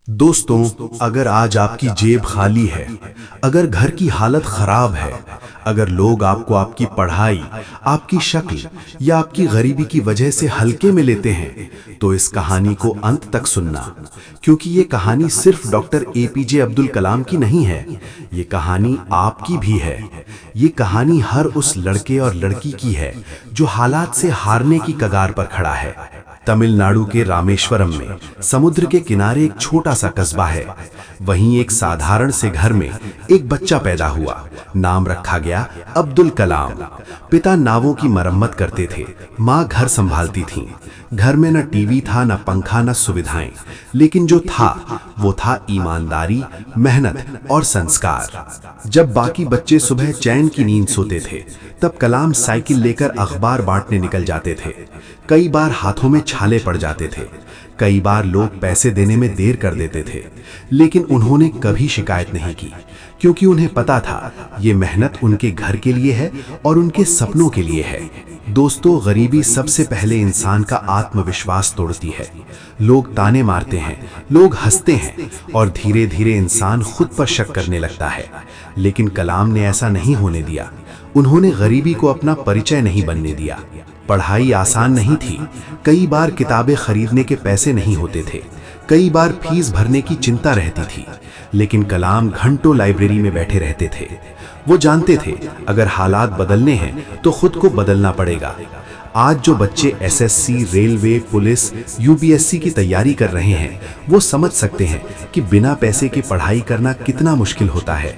दोस्तों, अगर आज आपकी जेब खाली है, अगर घर की हालत खराब है, अगर लोग आपको आपकी पढ़ाई, आपकी शक्ल या आपकी गरीबी की वजह से हल्के में लेते हैं, तो इस कहानी को अंत तक सुनना, क्योंकि ये कहानी सिर्फ डॉक्टर एपीजे अब्दुल कलाम की नहीं है, ये कहानी आपकी भी है। ये कहानी हर उस लड़के और लड़की की है जो हालात से हारने की कगार पर खड़ा है। तमिलनाडु के रामेश्वरम में समुद्र के किनारे एक छोटा सा कस्बा है। वहीं एक साधारण से घर में एक बच्चा पैदा हुआ। नाम रखा गया अब्दुल कलाम। पिता नावों की मरम्मत करते थे, माँ घर संभालती थी। घर में न टीवी था, न पंखा, न सुविधाएं, लेकिन जो था वो था ईमानदारी, मेहनत और संस्कार। जब बाकी बच्चे सुबह चैन की नींद सोते थे, तब कलाम साइकिल लेकर अखबार बांटने निकल जाते थे। कई बार हाथों में छाले पड़ जाते थे, कई बार लोग पैसे देने में देर कर देते थे, लेकिन उन्होंने कभी शिकायत नहीं की, क्योंकि उन्हें पता था ये मेहनत उनके घर के लिए है और उनके सपनों के लिए है। दोस्तों, गरीबी सबसे पहले इंसान का आत्मविश्वास तोड़ती है। लोग ताने मारते हैं, लोग हंसते हैं और धीरे धीरे इंसान खुद पर शक करने लगता है। लेकिन कलाम ने ऐसा नहीं होने दिया। उन्होंने गरीबी को अपना परिचय नहीं बनने दिया। पढ़ाई आसान नहीं थी। कई बार किताबें खरीदने के पैसे नहीं होते थे, कई बार फीस भरने की चिंता रहती थी, लेकिन कलाम घंटों लाइब्रेरी में बैठे रहते थे। वो जानते थे अगर हालात बदलने हैं तो खुद को बदलना पड़ेगा। आज जो बच्चे एसएससी, रेलवे, पुलिस, यूपीएससी की तैयारी कर रहे हैं, वो समझ सकते हैं कि बिना पैसे के पढ़ाई करना कितना मुश्किल होता है।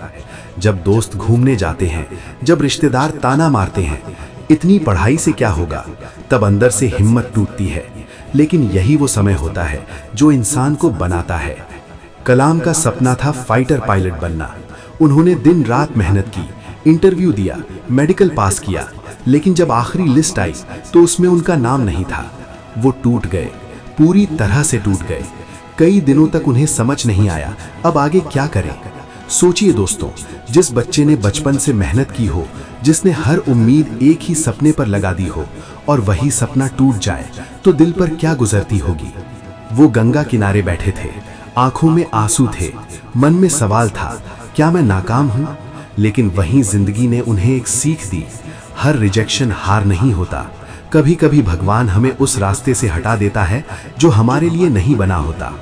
जब दोस्त घूमने जाते हैं, जब रिश्तेदार ताना मारते हैं, इतनी पढ़ाई से क्या होगा, तब अंदर से हिम्मत टूटती है। लेकिन यही वो समय होता है जो इंसान को बनाता है। कलाम का सपना था फाइटर पायलट बनना। उन्होंने दिन रात मेहनत की, इंटरव्यू दिया, मेडिकल पास किया, लेकिन जब आखिरी लिस्ट आई तो उसमें उनका नाम नहीं था। वो टूट गए, पूरी तरह से टूट गए। कई दिनों तक उन्हें समझ नहीं आया अब आगे क्या करें। सोचिए दोस्तों, जिस बच्चे ने बचपन से मेहनत की हो, जिसने हर उम्मीद एक ही सपने पर लगा दी हो, और वही सपना टूट जाए तो दिल पर क्या गुजरती होगी। वो गंगा किनारे बैठे थे, आंखों में आंसू थे, मन में सवाल था, क्या मैं नाकाम हूँ? लेकिन वहीं जिंदगी ने उन्हें एक सीख दी। हर रिजेक्शन हार नहीं होता। कभी कभी भगवान हमें उस रास्ते से हटा देता है जो हमारे लिए नहीं बना होता।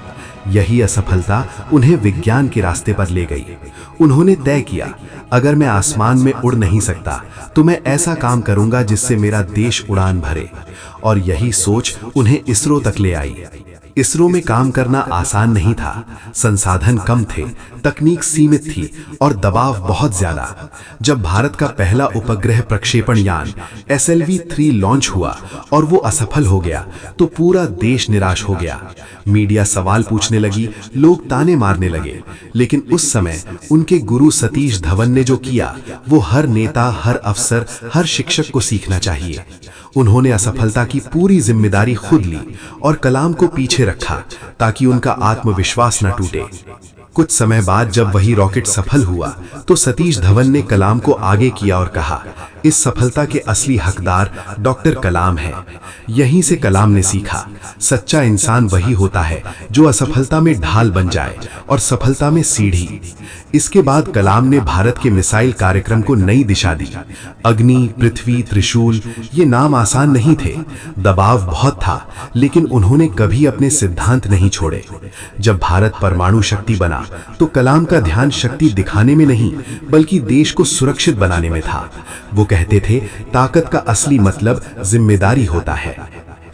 यही असफलता उन्हें विज्ञान के रास्ते पर ले गई। उन्होंने तय किया, अगर मैं आसमान में उड़ नहीं सकता तो मैं ऐसा काम करूंगा जिससे मेरा देश उड़ान भरे। और यही सोच उन्हें इसरो तक ले आई। इसरो में काम करना आसान नहीं था। संसाधन कम थे, तकनीक सीमित थी और दबाव बहुत ज्यादा। जब भारत का पहला उपग्रह प्रक्षेपण यान SLV-3 लॉन्च हुआ और वो असफल हो गया तो पूरा देश निराश हो गया। मीडिया सवाल पूछने लगी, लोग ताने मारने लगे, लेकिन उस समय उनके गुरु सतीश धवन ने जो किया वो हर नेता, हर अफसर, हर शिक्षक को सीखना चाहिए। उन्होंने असफलता की पूरी जिम्मेदारी खुद ली और कलाम को पीछे रखा ताकि उनका आत्मविश्वास न टूटे। कुछ समय बाद जब वही रॉकेट सफल हुआ तो सतीश धवन ने कलाम को आगे किया और कहा, इस सफलता के असली हकदार डॉक्टर कलाम हैं। यहीं से कलाम ने सीखा, सच्चा इंसान वही होता है जो असफलता में ढाल बन जाए और सफलता में सीढ़ी। इसके बाद कलाम ने भारत के मिसाइल कार्यक्रम को नई दिशा दी। अग्नि, पृथ्वी, त्रिशूल, ये नाम आसान नहीं थे, दबाव बहुत था, लेकिन उन्होंने कभी अपने सिद्धांत नहीं छोड़े। जब भारत परमाणु शक्ति बना तो कलाम का ध्यान शक्ति दिखाने में नहीं बल्कि देश को सुरक्षित बनाने में था। वो कहते थे, ताकत का असली मतलब जिम्मेदारी होता है।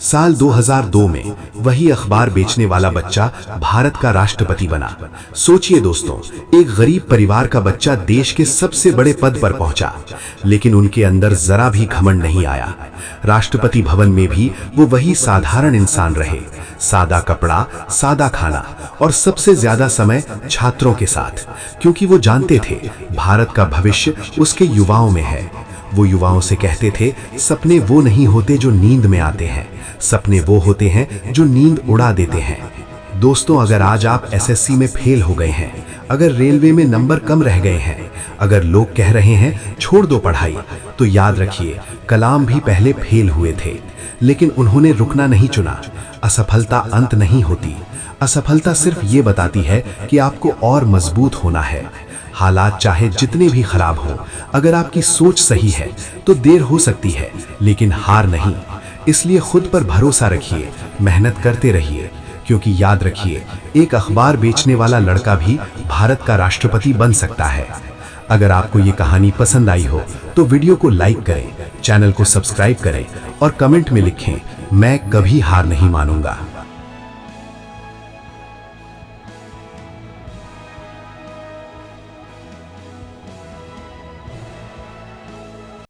साल 2002 में वही अखबार बेचने वाला बच्चा भारत का राष्ट्रपति बना। सोचिए दोस्तों, एक गरीब परिवार का बच्चा देश के सबसे बड़े पद पर पहुंचा, लेकिन उनके अंदर जरा भी घमंड नहीं आया। राष्ट्रपति भवन में भी वो वही साधारण इंसान रहे। सादा कपड़ा, सादा खाना और सबसे ज्यादा समय छात्रों के साथ, क्योंकि वो जानते थे भारत का भविष्य उसके युवाओं में है। वो युवाओं से कहते थे, सपने वो नहीं होते जो नींद में आते हैं, सपने वो होते हैं जो नींद उड़ा देते हैं। दोस्तों, अगर आज आप एसएससी में फेल हो गए हैं, अगर रेलवे में नंबर कम रह गए हैं, अगर लोग कह रहे हैं छोड़ दो पढ़ाई, तो याद रखिए कलाम भी पहले फेल हुए थे, लेकिन उन्होंने रुकना नहीं चुना। असफलता अंत नहीं होती, असफलता सिर्फ ये बताती है कि आपको और मजबूत होना है। हालात चाहे जितने भी खराब हो, अगर आपकी सोच सही है तो देर हो सकती है, लेकिन हार नहीं। इसलिए खुद पर भरोसा रखिए, मेहनत करते रहिए, क्योंकि याद रखिए, एक अखबार बेचने वाला लड़का भी भारत का राष्ट्रपति बन सकता है। अगर आपको ये कहानी पसंद आई हो तो वीडियो को लाइक करें, चैनल को सब्सक्राइब करें और कमेंट में लिखें, मैं कभी हार नहीं मानूंगा।